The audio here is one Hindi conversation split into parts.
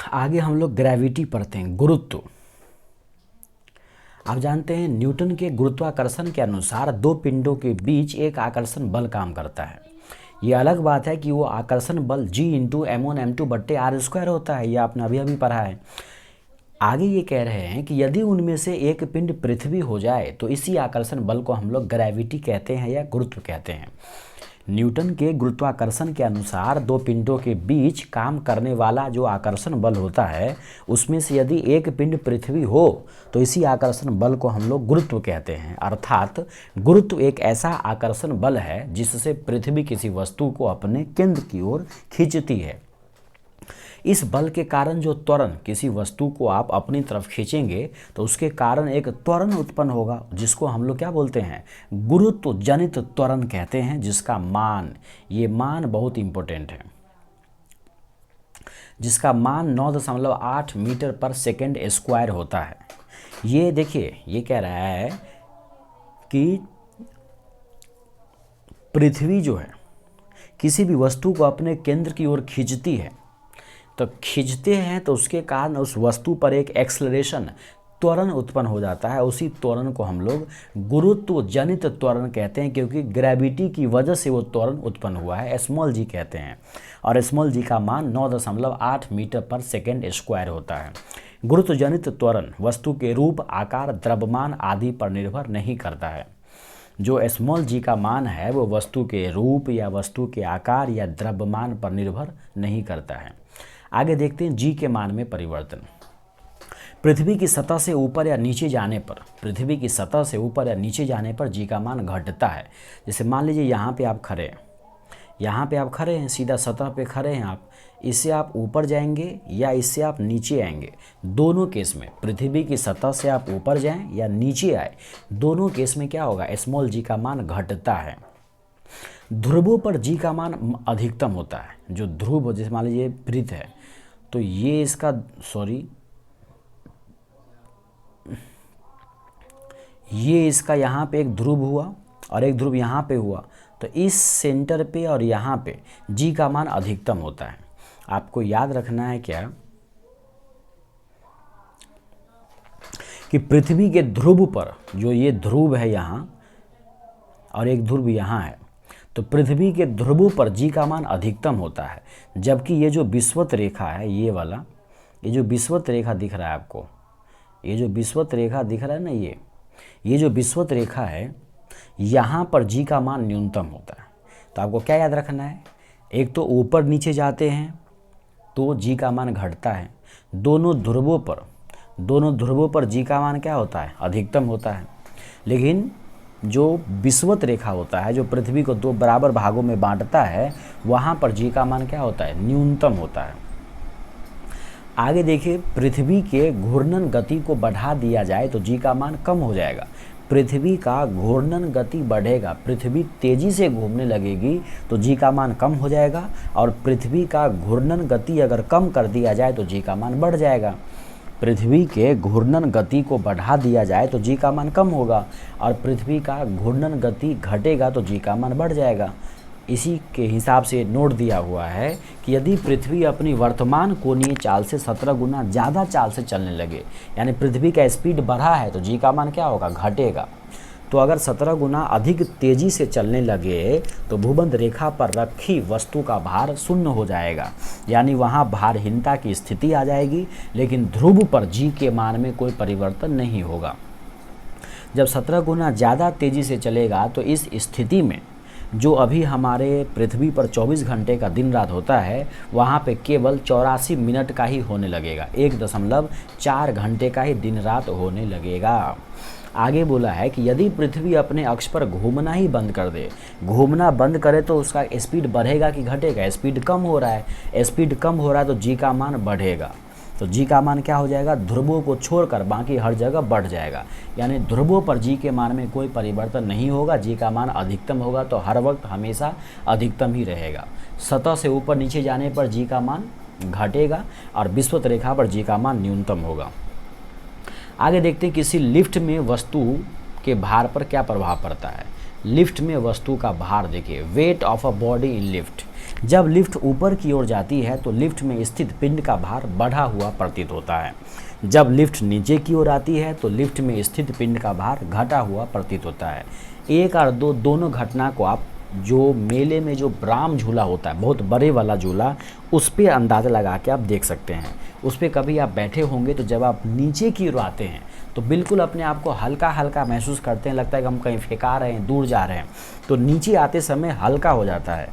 आगे हम लोग ग्रेविटी पढ़ते हैं, गुरुत्व। आप जानते हैं न्यूटन के गुरुत्वाकर्षण के अनुसार दो पिंडों के बीच एक आकर्षण बल काम करता है। ये अलग बात है कि वो आकर्षण बल G इंटू m1m2/r² होता है, यह आपने अभी अभी पढ़ा है। आगे ये कह रहे हैं कि यदि उनमें से एक पिंड पृथ्वी हो जाए तो इसी आकर्षण बल को हम लोग ग्रेविटी कहते हैं या गुरुत्व कहते हैं। न्यूटन के गुरुत्वाकर्षण के अनुसार दो पिंडों के बीच काम करने वाला जो आकर्षण बल होता है, उसमें से यदि एक पिंड पृथ्वी हो तो इसी आकर्षण बल को हम लोग गुरुत्व कहते हैं। अर्थात गुरुत्व एक ऐसा आकर्षण बल है जिससे पृथ्वी किसी वस्तु को अपने केंद्र की ओर खींचती है। इस बल के कारण जो त्वरण किसी वस्तु को आप अपनी तरफ खींचेंगे तो उसके कारण एक त्वरण उत्पन्न होगा, जिसको हम लोग क्या बोलते हैं, गुरुत्व जनित त्वरण कहते हैं, जिसका मान, ये मान बहुत इंपॉर्टेंट है, जिसका मान 9.8 मीटर पर सेकेंड स्क्वायर होता है। ये देखिए, ये कह रहा है कि पृथ्वी जो है किसी भी वस्तु को अपने केंद्र की ओर खींचती है, तो खींचते हैं तो उसके कारण उस वस्तु पर एक एक्सेलरेशन, त्वरण उत्पन्न हो जाता है। उसी त्वरण को हम लोग गुरुत्व जनित त्वरण कहते हैं, क्योंकि ग्रेविटी की वजह से वो त्वरण उत्पन्न हुआ है, स्मॉल जी कहते हैं। और स्मॉल जी का मान 9.8 मीटर पर सेकेंड स्क्वायर होता है। गुरुत्व जनित त्वरण वस्तु के रूप, आकार, द्रव्यमान आदि पर निर्भर नहीं करता है। जो स्मॉल जी का मान है वो वस्तु के रूप या वस्तु के आकार या द्रव्यमान पर निर्भर नहीं करता है। आगे देखते हैं जी के मान में परिवर्तन। पृथ्वी की सतह से ऊपर या नीचे जाने पर, पृथ्वी की सतह से ऊपर या नीचे जाने पर जी का मान घटता है। जैसे मान लीजिए यहाँ पे आप खड़े हैं, यहाँ पे आप खड़े हैं, सीधा सतह पे खड़े हैं आप, इससे आप ऊपर जाएंगे या इससे आप नीचे आएंगे, दोनों केस में, पृथ्वी की सतह से आप ऊपर जाएं या नीचे आए, दोनों केस में क्या होगा, स्मॉल जी का मान घटता है। ध्रुवों पर जी का मान अधिकतम होता है। जो ध्रुव, जैसे मान लीजिए पृथ्वी है, तो ये इसका, ये इसका यहाँ पे एक ध्रुव हुआ और एक ध्रुव यहाँ पे हुआ, तो इस सेंटर पे और यहाँ पे जी का मान अधिकतम होता है। आपको याद रखना है क्या कि पृथ्वी के ध्रुव पर, जो ये ध्रुव है यहाँ और एक ध्रुव यहाँ है, तो पृथ्वी के ध्रुवों पर जी का मान अधिकतम होता है। जबकि ये जो विषुवत रेखा है, ये वाला, ये जो विषुवत रेखा दिख रहा है आपको, ये जो विषुवत रेखा दिख रहा है ना, ये जो विषुवत रेखा है, यहाँ पर जी का मान न्यूनतम होता है। तो आपको क्या याद रखना है, एक तो ऊपर नीचे जाते हैं तो जी का मान घटता है, दोनों ध्रुवों पर जी का मान क्या होता है, अधिकतम होता है। लेकिन जो विषुवत रेखा होता है, जो पृथ्वी को दो बराबर भागों में बांटता है, वहाँ पर जी का मान क्या होता है, न्यूनतम होता है। आगे देखिए, पृथ्वी के घूर्णन गति को बढ़ा दिया जाए तो जी का मान कम हो जाएगा। पृथ्वी का घूर्णन गति बढ़ेगा, पृथ्वी तेजी से घूमने लगेगी तो जी का मान कम हो जाएगा, और पृथ्वी का घूर्णन गति अगर कम कर दिया जाए तो जी का मान बढ़ जाएगा। पृथ्वी के घूर्णन गति को बढ़ा दिया जाए तो जी का मान कम होगा, और पृथ्वी का घूर्णन गति घटेगा तो जी का मान बढ़ जाएगा। इसी के हिसाब से नोट दिया हुआ है कि यदि पृथ्वी अपनी वर्तमान कोणीय चाल से 17 गुना ज़्यादा चाल से चलने लगे, यानी पृथ्वी का स्पीड बढ़ा है, तो जी का मान क्या होगा, घटेगा। तो अगर 17 गुना अधिक तेजी से चलने लगे तो भूमध्य रेखा पर रखी वस्तु का भार शून्य हो जाएगा, यानी वहाँ भारहीनता की स्थिति आ जाएगी। लेकिन ध्रुव पर जी के मान में कोई परिवर्तन नहीं होगा। जब 17 गुना ज़्यादा तेजी से चलेगा तो इस स्थिति में जो अभी हमारे पृथ्वी पर 24 घंटे का दिन रात होता है, वहाँ पे केवल 84 मिनट का ही होने लगेगा, 1.4 घंटे का ही दिन रात होने लगेगा। आगे बोला है कि यदि पृथ्वी अपने अक्ष पर घूमना ही बंद कर दे, घूमना बंद करे तो उसका स्पीड बढ़ेगा कि घटेगा, स्पीड कम हो रहा है, स्पीड कम हो रहा है तो जी का मान बढ़ेगा। तो जी का मान क्या हो जाएगा, ध्रुवों को छोड़कर बाकी हर जगह बढ़ जाएगा, यानी ध्रुवों पर जी के मान में कोई परिवर्तन नहीं होगा, जी का मान अधिकतम होगा, तो हर वक्त हमेशा अधिकतम ही रहेगा। सतह से ऊपर नीचे जाने पर जी का मान घटेगा और विषुवत रेखा पर जी का मान न्यूनतम होगा। आगे देखते हैं किसी लिफ्ट में वस्तु के भार पर क्या प्रभाव पड़ता है। लिफ्ट में वस्तु का भार देखिए, weight of a body in lift. जब लिफ्ट ऊपर की ओर जाती है तो लिफ्ट में स्थित पिंड का भार बढ़ा हुआ प्रतीत होता है। जब लिफ्ट नीचे की ओर आती है तो लिफ्ट में स्थित पिंड का भार घटा हुआ प्रतीत होता है। 1 और 2 दोनों घटना को आप जो मेले में जो ब्राह्म झूला होता है, बहुत बड़े वाला झूला, उस पर अंदाज़ा लगा के आप देख सकते हैं। उस पर कभी आप बैठे होंगे तो जब आप नीचे की ओर आते हैं तो बिल्कुल अपने आप को हल्का हल्का महसूस करते हैं, लगता है कि हम कहीं फेंका रहे हैं, दूर जा रहे हैं। तो नीचे आते समय हल्का हो जाता है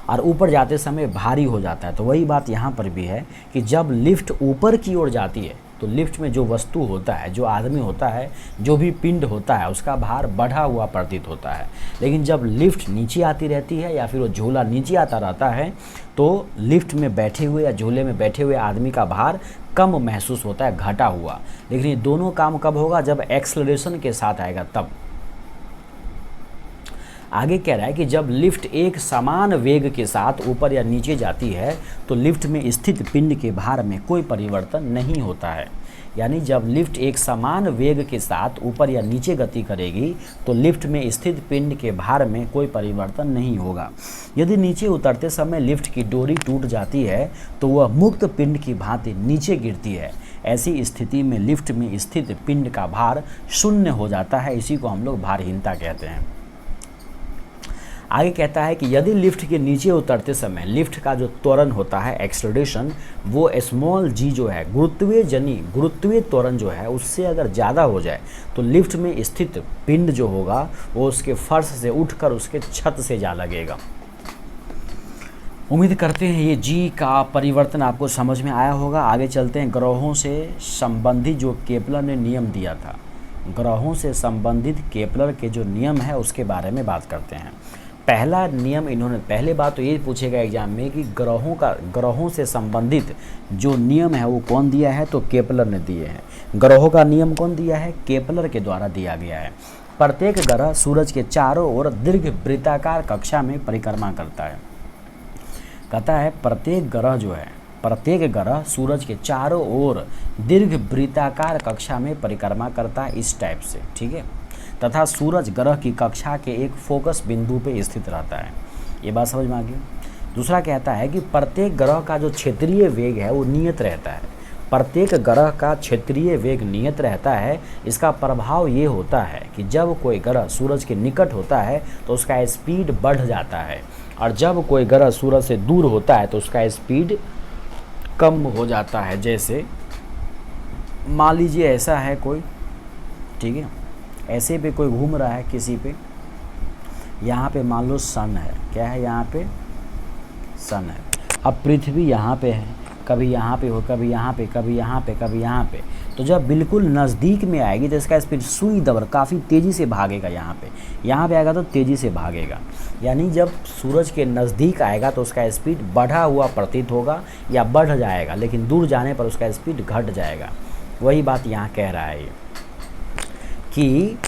और ऊपर जाते समय भारी हो जाता है। तो वही बात यहाँ पर भी है कि जब लिफ्ट ऊपर की ओर जाती है तो लिफ्ट में जो वस्तु होता है, जो आदमी होता है, जो भी पिंड होता है, उसका भार बढ़ा हुआ प्रतीत होता है। लेकिन जब लिफ्ट नीचे आती रहती है या फिर वो झूला नीचे आता रहता है तो लिफ्ट में बैठे हुए या झूले में बैठे हुए आदमी का भार कम महसूस होता है, घटा हुआ। लेकिन ये दोनों काम कब होगा? जब एक्सेलरेशन के साथ आएगा तब। आगे कह रहा है कि जब लिफ्ट एक समान वेग के साथ ऊपर या नीचे जाती है तो लिफ्ट में स्थित पिंड के भार में कोई परिवर्तन नहीं होता है। यानी जब लिफ्ट एक समान वेग के साथ ऊपर या नीचे गति करेगी तो लिफ्ट में स्थित पिंड के भार में कोई परिवर्तन नहीं होगा। यदि नीचे उतरते समय लिफ्ट की डोरी टूट जाती है तो वह मुक्त पिंड की भांति नीचे गिरती है। ऐसी स्थिति में लिफ्ट में स्थित पिंड का भार शून्य हो जाता है। इसी को हम लोग भारहीनता कहते हैं। आगे कहता है कि यदि लिफ्ट के नीचे उतरते समय लिफ्ट का जो त्वरण होता है, एक्सेलरेशन, वो स्मॉल जी जो है, गुरुत्वीय त्वरण जो है, उससे अगर ज़्यादा हो जाए तो लिफ्ट में स्थित पिंड जो होगा वो उसके फर्श से उठकर उसके छत से जा लगेगा। उम्मीद करते हैं ये जी का परिवर्तन आपको समझ में आया होगा। आगे चलते हैं। ग्रहों से संबंधित जो केपलर ने नियम दिया था, ग्रहों से संबंधित केपलर के जो नियम है उसके बारे में बात करते हैं। पहला नियम इन्होंने, पहले बात तो ये पूछेगा एग्जाम में कि ग्रहों से संबंधित जो नियम है वो कौन दिया है, तो केपलर ने दिए हैं। ग्रहों का नियम कौन दिया है? केपलर के द्वारा दिया गया है। प्रत्येक ग्रह सूरज के चारों ओर दीर्घ वृत्ताकार कक्षा में परिक्रमा करता है। कहता है प्रत्येक ग्रह सूरज के चारों ओर दीर्घ वृत्ताकार कक्षा में परिक्रमा करता है, इस टाइप से, ठीक है। तथा सूरज ग्रह की कक्षा के एक फोकस बिंदु पे स्थित रहता है। ये बात समझ में आ गई। दूसरा कहता है कि प्रत्येक ग्रह का जो क्षेत्रीय वेग है वो नियत रहता है। प्रत्येक ग्रह का क्षेत्रीय वेग नियत रहता है। इसका प्रभाव ये होता है कि जब कोई ग्रह सूरज के निकट होता है तो उसका स्पीड बढ़ जाता है, और जब कोई ग्रह सूरज से दूर होता है तो उसका स्पीड कम हो जाता है। जैसे मान लीजिए ऐसा है कोई, ठीक है, ऐसे पे कोई घूम रहा है किसी पे, यहाँ पे मान लो सन है, क्या है यहाँ पे? सन है। अब पृथ्वी यहाँ पे है, कभी यहाँ पे हो, कभी यहाँ पे, कभी यहाँ पे, कभी यहाँ पे। तो जब बिल्कुल नज़दीक में आएगी तो इसका स्पीड सुई दबर काफ़ी तेज़ी से भागेगा। यहाँ पे आएगा तो तेज़ी से भागेगा। यानी जब सूरज के नज़दीक आएगा तो उसका स्पीड बढ़ा हुआ प्रतीत होगा या बढ़ जाएगा, लेकिन दूर जाने पर उसका स्पीड घट जाएगा। वही बात यहाँ कह रहा है ये कि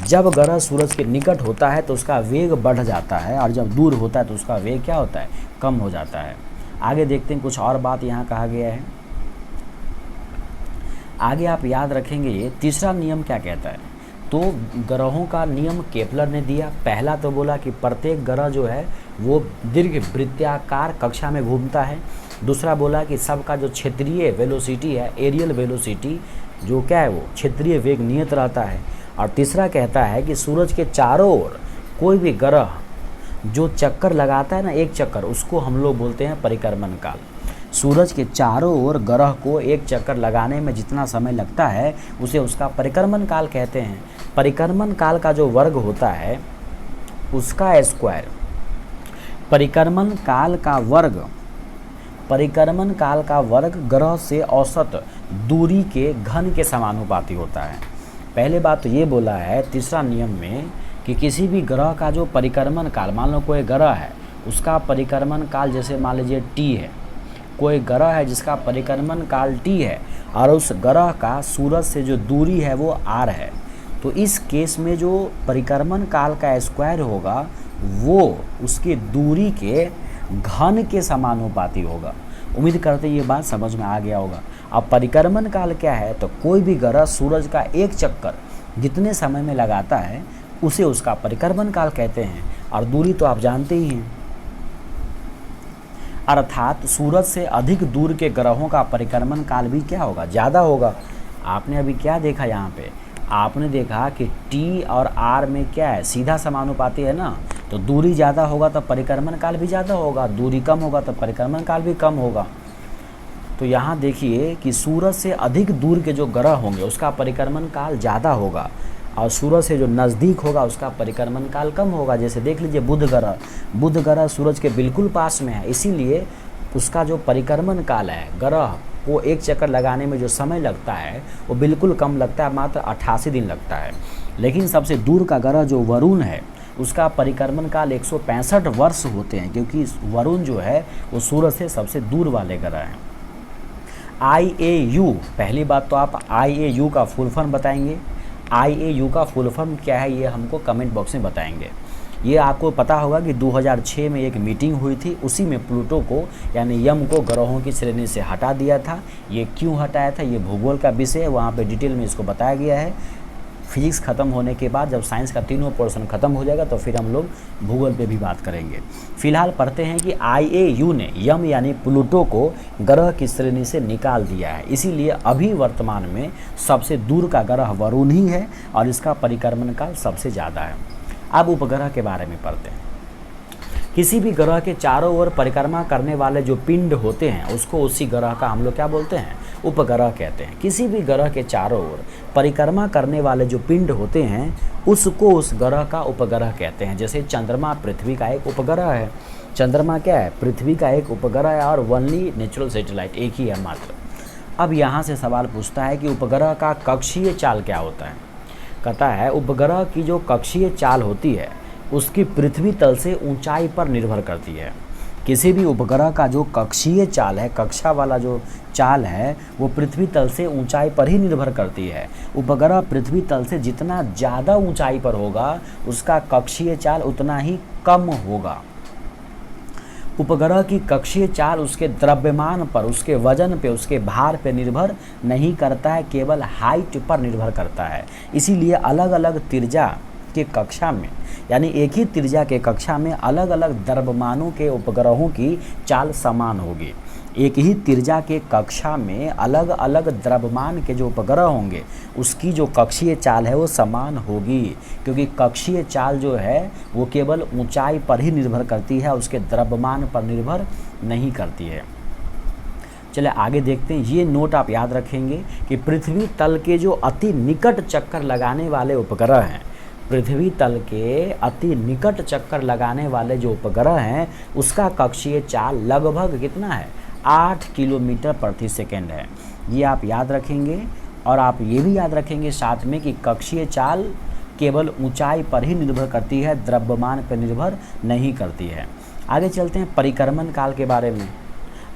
जब ग्रह सूरज के निकट होता है तो उसका वेग बढ़ जाता है, और जब दूर होता है तो उसका वेग क्या होता है? कम हो जाता है। आगे देखते हैं, कुछ और बात यहाँ कहा गया है। आगे आप याद रखेंगे ये तीसरा नियम क्या कहता है। तो ग्रहों का नियम केपलर ने दिया। पहला तो बोला कि प्रत्येक ग्रह जो है वो दीर्घ वृत्ताकार कक्षा में घूमता है। दूसरा बोला कि सबका जो क्षेत्रीय वेलोसिटी है, एरियल वेलोसिटी, जो क्या है वो क्षेत्रीय वेग नियत रहता है। और तीसरा कहता है कि सूरज के चारों ओर कोई भी ग्रह जो चक्कर लगाता है ना, एक चक्कर, उसको हम लोग बोलते हैं परिक्रमण काल। सूरज के चारों ओर ग्रह को एक चक्कर लगाने में जितना समय लगता है उसे उसका परिक्रमण काल कहते हैं। परिक्रमण काल का जो वर्ग होता है उसका स्क्वायर, परिक्रमण काल का वर्ग ग्रह से औसत दूरी के घन के समानुपाती होता है। पहले बात तो ये बोला है तीसरा नियम में कि किसी भी ग्रह का जो परिक्रमण काल, मान लो कोई ग्रह है उसका परिक्रमण काल जैसे मान लीजिए टी है, कोई ग्रह है जिसका परिक्रमण काल टी है और उस ग्रह का सूरज से जो दूरी है वो आर है, तो इस केस में जो परिक्रमण काल का स्क्वायर होगा वो उसकी दूरी के घन के समानुपाती होगा। उम्मीद करते हैं ये बात समझ में आ गया होगा। अब परिक्रमण काल क्या है, तो कोई भी ग्रह सूरज का एक चक्कर जितने समय में लगाता है उसे उसका परिक्रमण काल कहते हैं। और दूरी तो आप जानते ही हैं, अर्थात सूरज से अधिक दूर के ग्रहों का परिक्रमण काल भी क्या होगा, ज़्यादा होगा। आपने अभी क्या देखा यहाँ पे, आपने देखा कि टी और आर में क्या है, सीधा समानुपाती है ना। तो दूरी ज़्यादा होगा तो परिक्रमण काल भी ज़्यादा होगा, दूरी कम होगा तो परिक्रमण काल भी कम होगा। तो यहाँ देखिए कि सूरज से अधिक दूर के जो ग्रह होंगे उसका परिक्रमण काल ज़्यादा होगा, और सूरज से जो नज़दीक होगा उसका परिक्रमण काल कम होगा। जैसे देख लीजिए बुध ग्रह सूरज के बिल्कुल पास में है, इसीलिए उसका जो परिक्रमण काल है, ग्रह को एक चक्कर लगाने में जो समय लगता है वो बिल्कुल कम लगता है, मात्र 88 दिन लगता है। लेकिन सबसे दूर का ग्रह जो वरुण है उसका परिक्रमण काल 165 वर्ष होते हैं, क्योंकि वरुण जो है वो सूरज से सबसे दूर वाले ग्रह हैं। IAU, पहली बात तो आप IAU का फुल फॉर्म बताएंगे। IAU का फुल फॉर्म क्या है ये हमको कमेंट बॉक्स में बताएंगे। ये आपको पता होगा कि 2006 में एक मीटिंग हुई थी, उसी में प्लूटो को यानी यम को ग्रहों की श्रेणी से हटा दिया था। ये क्यों हटाया था, ये भूगोल का विषय है, वहाँ पे डिटेल में इसको बताया गया है। फिजिक्स ख़त्म होने के बाद जब साइंस का तीनों पोर्शन ख़त्म हो जाएगा तो फिर हम लोग भूगोल पे भी बात करेंगे। फिलहाल पढ़ते हैं कि IAU ने यम यानी प्लूटो को ग्रह की श्रेणी से निकाल दिया है, इसीलिए अभी वर्तमान में सबसे दूर का ग्रह वरुण ही है और इसका परिक्रमण काल सबसे ज़्यादा है। अब उपग्रह के बारे में पढ़ते हैं। किसी भी ग्रह के चारों ओर परिक्रमा करने वाले जो पिंड होते हैं उसको उसी ग्रह का हम लोग क्या बोलते हैं, उपग्रह कहते हैं। किसी भी ग्रह के चारों ओर परिक्रमा करने वाले जो पिंड होते हैं उसको उस ग्रह का उपग्रह कहते हैं। जैसे चंद्रमा पृथ्वी का एक उपग्रह है, चंद्रमा क्या है, पृथ्वी का एक उपग्रह है और ओनली नेचुरल सैटेलाइट एक ही है मात्र। अब यहाँ से सवाल पूछता है कि उपग्रह का कक्षीय चाल क्या होता है। कहता है उपग्रह की जो कक्षीय चाल होती है उसकी पृथ्वी तल से ऊंचाई पर निर्भर करती है। किसी भी उपग्रह का जो कक्षीय चाल है, कक्षा वाला जो चाल है, वो पृथ्वी तल से ऊंचाई पर ही निर्भर करती है। उपग्रह पृथ्वी तल से जितना ज़्यादा ऊंचाई पर होगा उसका कक्षीय चाल उतना ही कम होगा। उपग्रह की कक्षीय चाल उसके द्रव्यमान पर, उसके वजन पे, उसके भार पे निर्भर नहीं करता है, केवल हाइट पर निर्भर करता है। इसीलिए अलग अलग त्रिज्या के कक्षा में यानी एक ही त्रिज्या के कक्षा में अलग अलग द्रव्यमानों के उपग्रहों की चाल समान होगी। एक ही त्रिज्या के कक्षा में अलग अलग द्रव्यमान के जो उपग्रह होंगे उसकी जो कक्षीय चाल है वो समान होगी, क्योंकि कक्षीय चाल जो है वो केवल ऊंचाई पर ही निर्भर करती है, उसके द्रव्यमान पर निर्भर नहीं करती है। चलिए आगे देखते हैं। ये नोट आप याद रखेंगे कि पृथ्वी तल के जो अति निकट चक्कर लगाने वाले उपग्रह हैं, पृथ्वी तल के अति निकट चक्कर लगाने वाले जो उपग्रह हैं उसका कक्षीय चाल लगभग कितना है, 8 किलोमीटर प्रति सेकेंड है। ये आप याद रखेंगे। और आप ये भी याद रखेंगे साथ में कि कक्षीय चाल केवल ऊंचाई पर ही निर्भर करती है, द्रव्यमान पर निर्भर नहीं करती है। आगे चलते हैं परिक्रमण काल के बारे में।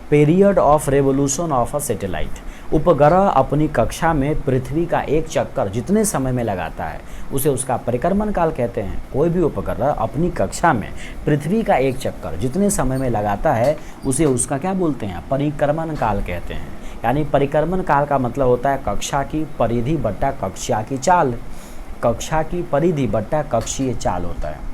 Period of revolution of a satellite. उपग्रह अपनी कक्षा में पृथ्वी का एक चक्कर जितने समय में लगाता है उसे उसका परिक्रमण काल कहते हैं। कोई भी उपग्रह अपनी कक्षा में पृथ्वी का एक चक्कर जितने समय में लगाता है उसे उसका क्या बोलते हैं, परिक्रमण काल कहते हैं। यानी परिक्रमण काल का मतलब होता है कक्षा की परिधि बट्टा कक्षा की चाल, कक्षा की परिधि बट्टा कक्षीय चाल होता है।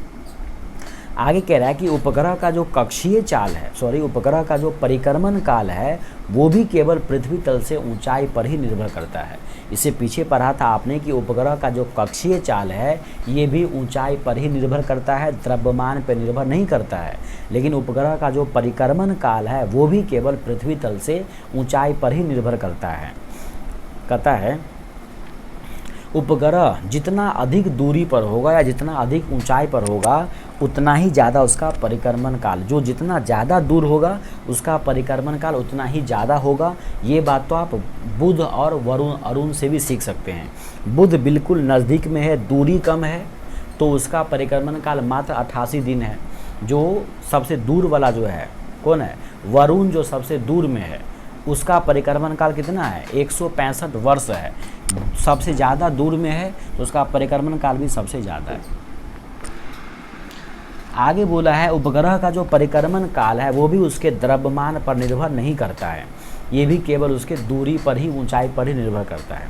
आगे कह रहा है कि उपग्रह का जो कक्षीय चाल है, उपग्रह का जो परिक्रमण काल है वो भी केवल पृथ्वी तल से ऊंचाई पर ही निर्भर करता है। इससे पीछे पढ़ा था आपने कि उपग्रह का जो कक्षीय चाल है ये भी ऊंचाई पर ही निर्भर करता है, द्रव्यमान पर निर्भर नहीं करता है। लेकिन उपग्रह का जो परिक्रमण काल है वो भी केवल पृथ्वी तल से ऊंचाई पर ही निर्भर करता है। कहता है उपग्रह जितना अधिक दूरी पर होगा या जितना अधिक ऊंचाई पर होगा उतना ही ज़्यादा उसका परिक्रमण काल, जो जितना ज़्यादा दूर होगा उसका परिक्रमण काल उतना ही ज़्यादा होगा। ये बात तो आप बुध और अरुण से भी सीख सकते हैं। बुध बिल्कुल नज़दीक में है, दूरी कम है, तो उसका परिक्रमण काल मात्र 88 दिन है। जो सबसे दूर वाला जो है कौन है, वरुण, जो सबसे दूर में है उसका परिक्रमण काल कितना है, 165 वर्ष है। सबसे ज़्यादा दूर में है तो उसका परिक्रमण काल भी सबसे ज़्यादा है। आगे बोला है उपग्रह का जो परिक्रमण काल है वो भी उसके द्रव्यमान पर निर्भर नहीं करता है, ये भी केवल उसके दूरी पर ही, ऊंचाई पर ही निर्भर करता है।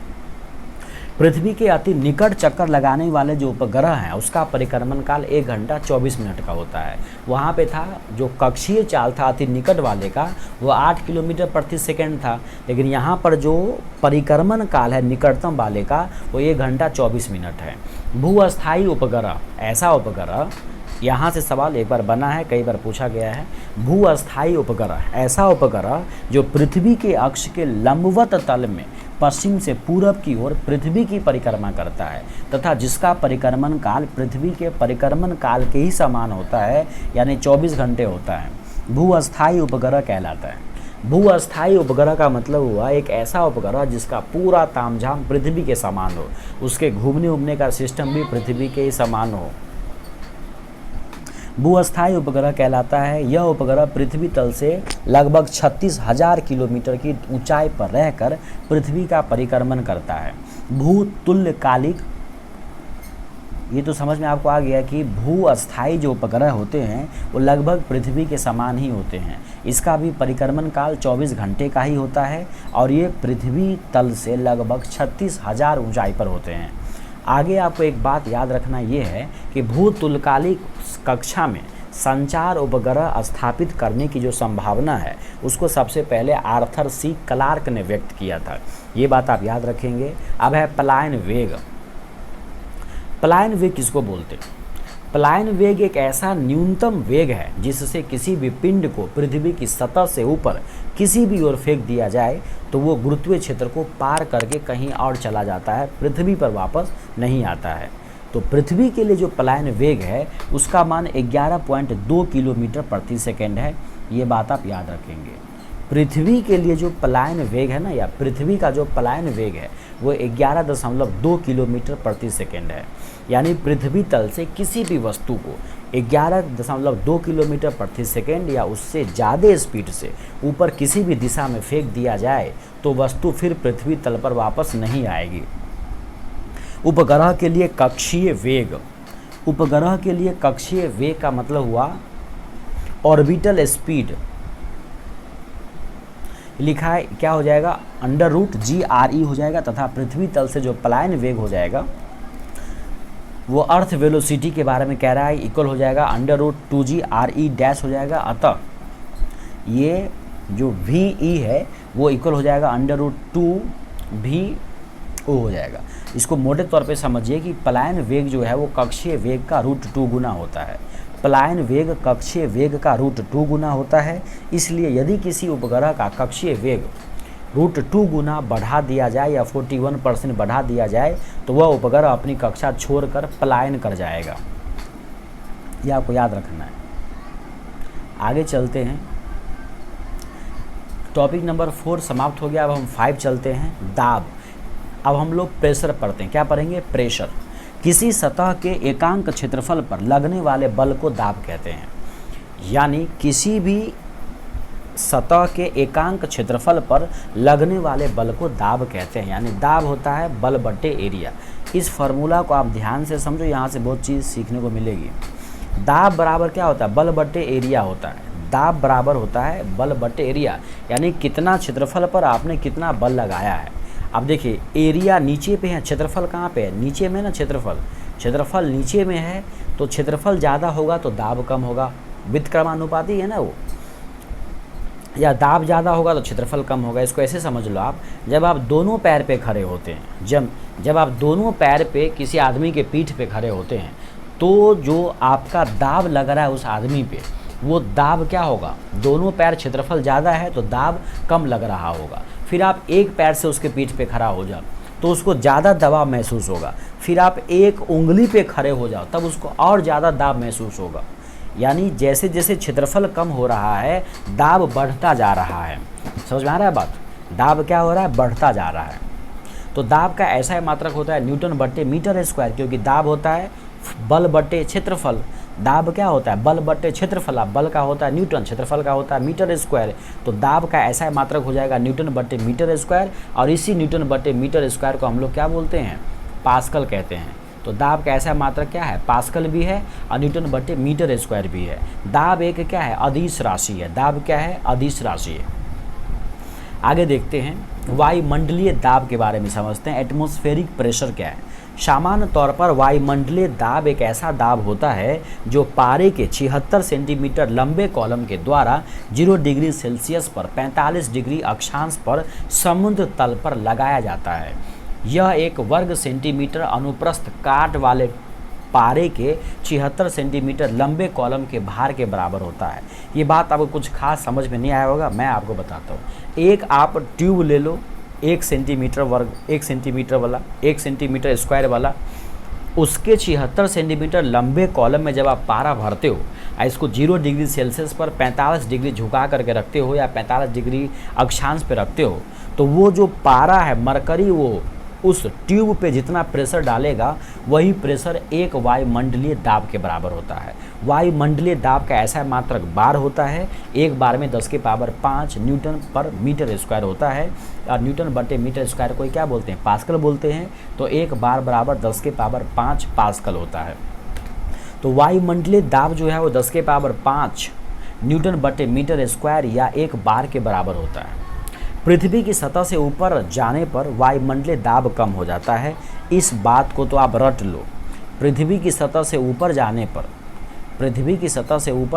पृथ्वी के अति निकट चक्कर लगाने वाले जो उपग्रह हैं उसका परिक्रमण काल 1 घंटा 24 मिनट का होता है। वहाँ पे था जो कक्षीय चाल था अति निकट वाले का वो 8 किलोमीटर प्रति सेकंड था, लेकिन यहाँ पर जो परिक्रमण काल है निकटतम वाले का वो 1 घंटा 24 मिनट है। भूअस्थायी उपग्रह, ऐसा उपग्रह, यहाँ से सवाल एक बार बना है, कई बार पूछा गया है। भूअस्थायी उपग्रह, ऐसा उपग्रह जो पृथ्वी के अक्ष के लंबवत तल में पश्चिम से पूरब की ओर पृथ्वी की परिक्रमा करता है तथा जिसका परिक्रमण काल पृथ्वी के परिक्रमण काल के ही समान होता है, यानी 24 घंटे होता है, भूअस्थायी उपग्रह कहलाता है। भूअस्थायी उपग्रह का मतलब हुआ एक ऐसा उपग्रह जिसका पूरा तामझाम पृथ्वी के समान हो, उसके घूमने उमने का सिस्टम भी पृथ्वी के ही समान हो, भूअस्थायी उपग्रह कहलाता है। यह उपग्रह पृथ्वी तल से लगभग 36,000 किलोमीटर की ऊंचाई पर रहकर पृथ्वी का परिक्रमण करता है। भूतुल्यकालिक, ये तो समझ में आपको आ गया कि भूअस्थायी जो उपग्रह होते हैं वो लगभग पृथ्वी के समान ही होते हैं। इसका भी परिक्रमण काल 24 घंटे का ही होता है और ये पृथ्वी तल से लगभग 36,000 ऊंचाई पर होते हैं। आगे आपको एक बात याद रखना ये है कि भूतुल्यकालिक कक्षा में संचार उपग्रह स्थापित करने की जो संभावना है उसको सबसे पहले आर्थर सी क्लार्क ने व्यक्त किया था। ये बात आप याद रखेंगे। अब है पलायन वेग। पलायन वेग किसको बोलते हैं? पलायन वेग एक ऐसा न्यूनतम वेग है जिससे किसी भी पिंड को पृथ्वी की सतह से ऊपर किसी भी ओर फेंक दिया जाए तो वो गुरुत्वीय क्षेत्र को पार करके कहीं और चला जाता है, पृथ्वी पर वापस नहीं आता है। तो पृथ्वी के लिए जो पलायन वेग है उसका मान 11.2 किलोमीटर प्रति सेकेंड है। ये बात आप याद रखेंगे। पृथ्वी के लिए जो पलायन वेग है ना, या पृथ्वी का जो पलायन वेग है वो 11.2 किलोमीटर प्रति सेकेंड है। यानी पृथ्वी तल से किसी भी वस्तु को 11.2 किलोमीटर प्रति सेकेंड या उससे ज़्यादा स्पीड से ऊपर किसी भी दिशा में फेंक दिया जाए तो वस्तु फिर पृथ्वी तल पर वापस नहीं आएगी। उपग्रह के लिए कक्षीय वेग। उपग्रह के लिए कक्षीय वेग का मतलब हुआ ऑर्बिटल स्पीड, लिखा है क्या हो जाएगा, √GRE हो जाएगा, तथा पृथ्वी तल से जो पलायन वेग हो जाएगा वो अर्थ वेलोसिटी के बारे में कह रहा है, इक्वल हो जाएगा √2GRE डैश हो जाएगा। अतः ये जो VE है वो इक्वल हो जाएगा √2VO हो जाएगा। इसको मोटे तौर पे समझिए कि पलायन वेग जो है वो कक्षीय वेग का √2 गुना होता है। पलायन वेग कक्षीय वेग का √2 गुना होता है। इसलिए यदि किसी उपग्रह का कक्षीय वेग √2 गुना बढ़ा दिया जाए या 41% बढ़ा दिया जाए तो वह उपग्रह अपनी कक्षा छोड़कर पलायन कर जाएगा। यह आपको याद रखना है। आगे चलते हैं। टॉपिक नंबर 4 समाप्त हो गया। अब हम 5 चलते हैं, दाब। अब हम लोग प्रेशर पढ़ते हैं। क्या पढ़ेंगे? प्रेशर। किसी सतह के एकांक क्षेत्रफल पर लगने वाले बल को दाब कहते हैं। यानी किसी भी सतह के एकांक क्षेत्रफल पर लगने वाले बल को दाब कहते हैं। यानी दाब होता है बल बटे एरिया। इस फार्मूला को आप ध्यान से समझो, यहाँ से बहुत चीज़ सीखने को मिलेगी। दाब बराबर क्या होता है? बल बटे एरिया होता है। दाब बराबर होता है बल बटे एरिया, यानी कितना क्षेत्रफल पर आपने कितना बल लगाया है। अब देखिए एरिया नीचे पे है, क्षेत्रफल कहाँ पे है? नीचे में ना क्षेत्रफल नीचे में है, तो क्षेत्रफल ज़्यादा होगा तो दाब कम होगा। व्युत्क्रमानुपाती है ना वो, या दाब ज़्यादा होगा तो क्षेत्रफल कम होगा। इसको ऐसे समझ लो आप, जब आप दोनों पैर पे खड़े होते हैं, जब आप दोनों पैर पे किसी आदमी के पीठ पे खड़े होते हैं तो जो आपका दाब लग रहा है उस आदमी पे, वो दाब क्या होगा? दोनों पैर क्षेत्रफल ज़्यादा है तो दाब कम लग रहा होगा। फिर आप एक पैर से उसके पीठ पे खड़ा हो जाओ तो उसको ज़्यादा दबाव महसूस होगा। फिर आप एक उंगली पे खड़े हो जाओ तब उसको और ज़्यादा दाब महसूस होगा। यानी जैसे जैसे क्षेत्रफल कम हो रहा है दाब बढ़ता जा रहा है। समझ में आ रहा है बात? दाब क्या हो रहा है? बढ़ता जा रहा है। तो दाब का ऐसा ही मात्रक होता है न्यूटन बटे मीटर स्क्वायर, क्योंकि दाब होता है बल बटे क्षेत्रफल। दाब क्या होता है? बल बटे क्षेत्रफल। बल का होता है न्यूटन, क्षेत्रफल का होता है मीटर स्क्वायर। तो दाब का ऐसा ही मात्रक हो जाएगा न्यूटन बटे मीटर स्क्वायर, और इसी न्यूटन बटे मीटर स्क्वायर को हम लोग क्या बोलते हैं? पास्कल कहते हैं। तो दाब का ऐसा मात्रक क्या है? पास्कल भी है और न्यूटन बटे मीटर स्क्वायर भी है। दाब एक क्या है? अदिश राशि है। दाब क्या है? अदिश राशि है। आगे देखते हैं वायुमंडलीय दाब के बारे में समझते हैं। एटमॉस्फेरिक प्रेशर क्या है? सामान्य तौर पर वायुमंडलीय दाब एक ऐसा दाब होता है जो पारे के 76 सेंटीमीटर लंबे कॉलम के द्वारा 0 डिग्री सेल्सियस पर 45 डिग्री अक्षांश पर समुद्र तल पर लगाया जाता है। यह एक वर्ग सेंटीमीटर अनुप्रस्थ काट वाले पारे के 76 सेंटीमीटर लंबे कॉलम के भार के बराबर होता है। ये बात आपको कुछ खास समझ में नहीं आया होगा, मैं आपको बताता हूँ। एक आप ट्यूब ले लो 1 सेंटीमीटर वर्ग, 1 सेंटीमीटर वाला, 1 सेंटीमीटर स्क्वायर वाला, उसके 76 सेंटीमीटर लंबे कॉलम में जब आप पारा भरते हो, इसको 0 डिग्री सेल्सियस पर 45 डिग्री झुका करके रखते हो या 45 डिग्री अक्षांश पे रखते हो, तो वो जो पारा है मरकरी, वो उस ट्यूब पे जितना प्रेशर डालेगा वही प्रेशर एक वायुमंडलीय दाब के बराबर होता है। वायुमंडलीय दाब का ऐसा मात्रक बार होता है, एक बार में 10 की पावर 5 न्यूटन पर मीटर स्क्वायर होता है, और न्यूटन बटे मीटर स्क्वायर को क्या बोलते हैं? पास्कल बोलते हैं। तो एक बार बराबर 10 की पावर 5 पास्कल होता है। तो वायुमंडलीय दाब जो है वो 10 की पावर 5 न्यूटन बटे मीटर स्क्वायर या एक बार के बराबर होता है। पृथ्वी की सतह से ऊपर जाने पर वायुमंडलीय दाब कम हो जाता है। इस बात को तो आप रट लो। पृथ्वी की सतह से ऊपर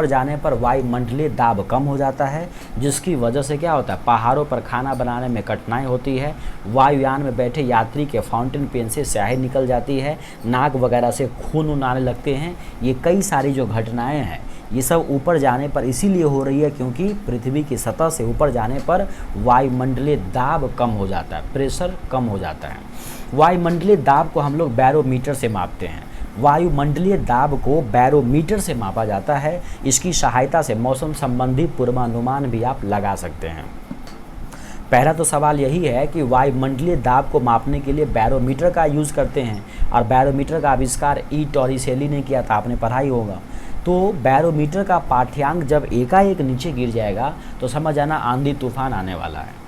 जाने पर वायुमंडलीय दाब कम हो जाता है, जिसकी वजह से क्या होता है? पहाड़ों पर खाना बनाने में कठिनाई होती है, वायुयान में बैठे यात्री के फाउंटेन पेन से स्याही निकल जाती है, नाक वगैरह से खून आने लगते हैं। ये कई सारी जो घटनाएं हैं ये सब ऊपर जाने पर इसीलिए हो रही है क्योंकि पृथ्वी की सतह से ऊपर जाने पर वायुमंडलीय दाब कम हो जाता है, प्रेशर कम हो जाता है। वायुमंडलीय दाब को हम लोग बैरोमीटर से मापते हैं। वायुमंडलीय दाब को बैरोमीटर से मापा जाता है। इसकी सहायता से मौसम संबंधी पूर्वानुमान भी आप लगा सकते हैं। पहला तो सवाल यही है कि वायुमंडलीय दाब को मापने के लिए बैरोमीटर का यूज़ करते हैं, और बैरोमीटर का आविष्कार ई टॉरिसेली ने किया था, आपने पढ़ा ही होगा। तो बैरोमीटर का पाठ्यांक जब एकाएक नीचे गिर जाएगा तो समझ आना आंधी तूफान आने वाला है।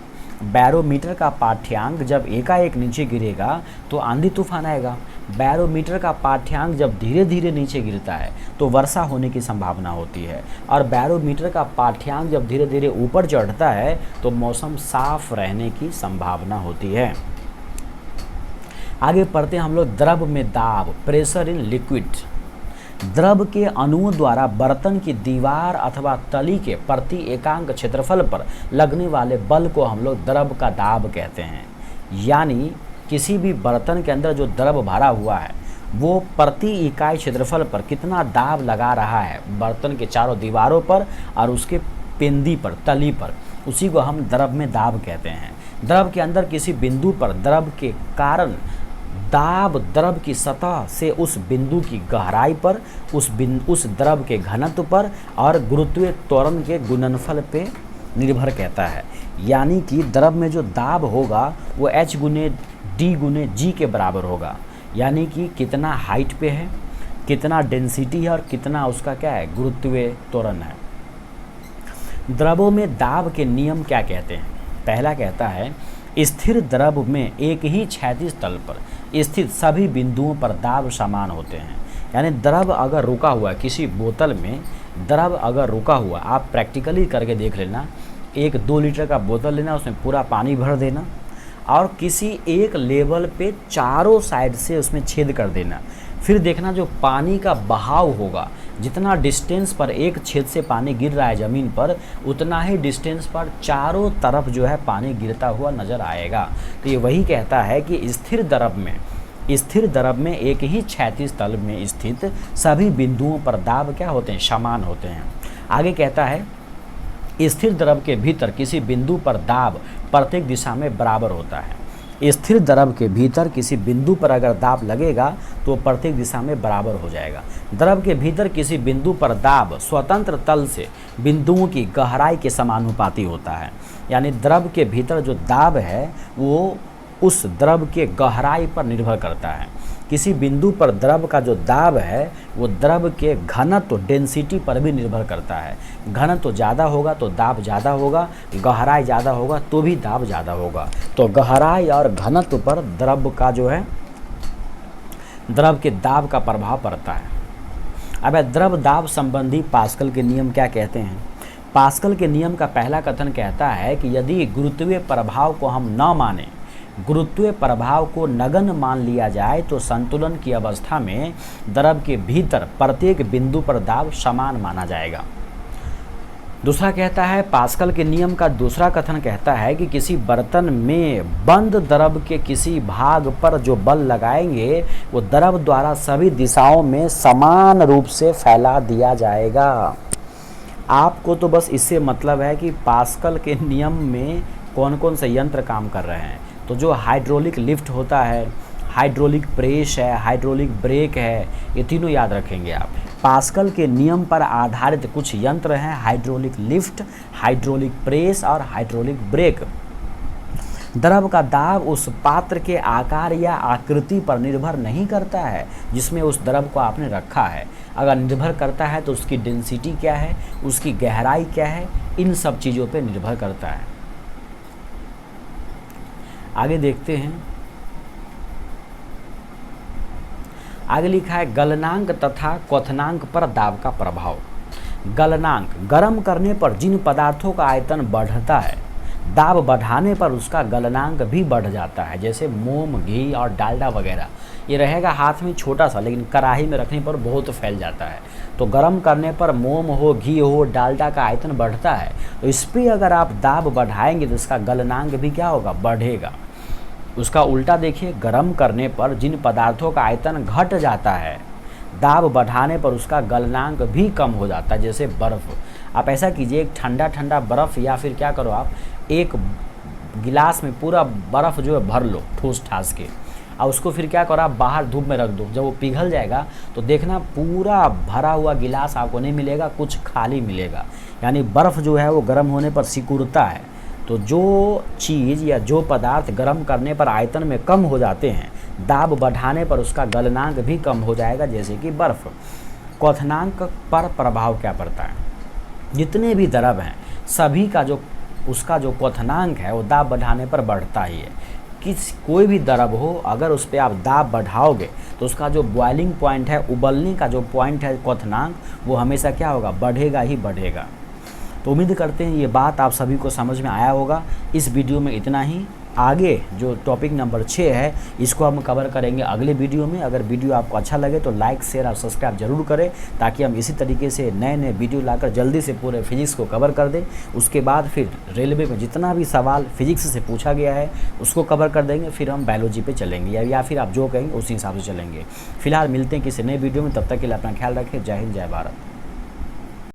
बैरोमीटर का पाठ्यांक जब एकाएक नीचे गिरेगा तो आंधी तूफान आएगा। बैरोमीटर का पाठ्यांक जब धीरे धीरे नीचे गिरता है तो वर्षा होने की संभावना होती है, और बैरोमीटर का पाठ्यांक जब धीरे धीरे ऊपर चढ़ता है तो मौसम साफ रहने की संभावना होती है। आगे पढ़ते हैं हम लोग द्रव में दाब, प्रेशर इन लिक्विड। द्रव के अणुओं द्वारा बर्तन की दीवार अथवा तली के प्रति एकांक क्षेत्रफल पर लगने वाले बल को हम लोग द्रव का दाब कहते हैं। यानी किसी भी बर्तन के अंदर जो द्रव भरा हुआ है वो प्रति इकाई क्षेत्रफल पर कितना दाब लगा रहा है बर्तन के चारों दीवारों पर और उसके पेंदी पर, तली पर, उसी को हम द्रव में दाब कहते हैं। द्रव के अंदर किसी बिंदु पर द्रव के कारण दाब द्रव की सतह से उस बिंदु की गहराई पर, उस द्रव के घनत्व पर और गुरुत्वीय त्वरण के गुणनफल पे निर्भर करता है। यानी कि द्रव में जो दाब होगा वो H गुने D गुने G के बराबर होगा। यानी कि कितना हाइट पे है, कितना डेंसिटी है और कितना उसका क्या है, गुरुत्वीय त्वरण है। द्रवों में दाब के नियम क्या कहते हैं? पहला कहता है स्थिर द्रव में एक ही क्षैतिज तल पर स्थित सभी बिंदुओं पर दाब समान होते हैं। यानी द्रव अगर रुका हुआ है, किसी बोतल में द्रव अगर रुका हुआ, आप प्रैक्टिकली करके देख लेना। एक 2 लीटर का बोतल लेना, उसमें पूरा पानी भर देना और किसी एक लेवल पे चारों साइड से उसमें छेद कर देना। फिर देखना जो पानी का बहाव होगा, जितना डिस्टेंस पर एक छेद से पानी गिर रहा है ज़मीन पर, उतना ही डिस्टेंस पर चारों तरफ जो है पानी गिरता हुआ नज़र आएगा। तो ये वही कहता है कि स्थिर द्रव में एक ही क्षैतिज तल में स्थित सभी बिंदुओं पर दाब क्या होते हैं, समान होते हैं। आगे कहता है स्थिर द्रव के भीतर किसी बिंदु पर दाब प्रत्येक दिशा में बराबर होता है। स्थिर द्रव के भीतर किसी बिंदु पर अगर दाब लगेगा तो प्रत्येक दिशा में बराबर हो जाएगा। द्रव के भीतर किसी बिंदु पर दाब स्वतंत्र तल से बिंदुओं की गहराई के समानुपाती होता है। यानी द्रव के भीतर जो दाब है वो उस द्रव के गहराई पर निर्भर करता है। किसी बिंदु पर द्रव का जो दाब है वो द्रव के घनत्व, डेंसिटी पर भी निर्भर करता है। घनत्व ज़्यादा होगा तो दाब ज़्यादा होगा, गहराई ज़्यादा होगा तो भी दाब ज़्यादा होगा। तो गहराई और घनत्व पर द्रव का जो है, द्रव के दाब का प्रभाव पड़ता है। अब द्रव दाब संबंधी पास्कल के नियम क्या कहते हैं? पास्कल के नियम का पहला कथन कहता है कि यदि गुरुत्वीय प्रभाव को हम न माने, गुरुत्वीय प्रभाव को नगण्य मान लिया जाए तो संतुलन की अवस्था में द्रव के भीतर प्रत्येक बिंदु पर दाब समान माना जाएगा। दूसरा कहता है, पास्कल के नियम का दूसरा कथन कहता है कि किसी बर्तन में बंद द्रव के किसी भाग पर जो बल लगाएंगे वो द्रव द्वारा सभी दिशाओं में समान रूप से फैला दिया जाएगा। आपको तो बस इससे मतलब है कि पास्कल के नियम में कौन कौन से यंत्र काम कर रहे हैं। तो जो हाइड्रोलिक लिफ्ट होता है, हाइड्रोलिक प्रेस है, हाइड्रोलिक ब्रेक है, ये तीनों याद रखेंगे आप। पास्कल के नियम पर आधारित कुछ यंत्र हैं, हाइड्रोलिक लिफ्ट, हाइड्रोलिक प्रेस और हाइड्रोलिक ब्रेक। द्रव का दाब उस पात्र के आकार या आकृति पर निर्भर नहीं करता है जिसमें उस द्रव को आपने रखा है। अगर निर्भर करता है तो उसकी डेंसिटी क्या है, उसकी गहराई क्या है, इन सब चीज़ों पे निर्भर करता है। आगे देखते हैं। आगे लिखा है गलनांक तथा क्वथनांक पर दाब का प्रभाव। गलनांक, गर्म करने पर जिन पदार्थों का आयतन बढ़ता है, दाब बढ़ाने पर उसका गलनांक भी बढ़ जाता है। जैसे मोम, घी और डालडा वगैरह। ये रहेगा हाथ में छोटा सा, लेकिन कढ़ाई में रखने पर बहुत फैल जाता है। तो गर्म करने पर मोम हो, घी हो, डालडा का आयतन बढ़ता है। तो इस पर अगर आप दाब बढ़ाएंगे तो इसका गलनांक भी क्या होगा, बढ़ेगा। उसका उल्टा देखिए, गर्म करने पर जिन पदार्थों का आयतन घट जाता है, दाब बढ़ाने पर उसका गलनांक भी कम हो जाता है। जैसे बर्फ़, आप ऐसा कीजिए, एक ठंडा ठंडा बर्फ़ या फिर क्या करो आप, एक गिलास में पूरा बर्फ़ जो है भर लो ठोस ठास के, और उसको फिर क्या करो आप बाहर धूप में रख दो। जब वो पिघल जाएगा तो देखना पूरा भरा हुआ गिलास आपको नहीं मिलेगा, कुछ खाली मिलेगा। यानी बर्फ़ जो है वो गर्म होने पर सिकुड़ता है। तो जो चीज़ या जो पदार्थ गर्म करने पर आयतन में कम हो जाते हैं, दाब बढ़ाने पर उसका गलनांक भी कम हो जाएगा, जैसे कि बर्फ़। क्वथनांक पर प्रभाव क्या पड़ता है, जितने भी द्रव हैं सभी का जो उसका जो क्वथनांक है वो दाब बढ़ाने पर बढ़ता ही है। कोई भी द्रव हो, अगर उस पर आप दाब बढ़ाओगे तो उसका जो बॉइलिंग पॉइंट है, उबलने का जो पॉइंट है क्वथनांक, वो हमेशा क्या होगा, बढ़ेगा ही बढ़ेगा। तो उम्मीद करते हैं ये बात आप सभी को समझ में आया होगा। इस वीडियो में इतना ही। आगे जो टॉपिक नंबर 6 है इसको हम कवर करेंगे अगले वीडियो में। अगर वीडियो आपको अच्छा लगे तो लाइक, शेयर और सब्सक्राइब जरूर करें, ताकि हम इसी तरीके से नए नए वीडियो लाकर जल्दी से पूरे फिजिक्स को कवर कर दें। उसके बाद फिर रेलवे में जितना भी सवाल फिजिक्स से पूछा गया है उसको कवर कर देंगे, फिर हम बायोलॉजी पे चलेंगे, या फिर आप जो कहेंगे उसी हिसाब से चलेंगे। फिलहाल मिलते हैं किसी नए वीडियो में, तब तक के लिए अपना ख्याल रखें। जय हिंद, जय भारत।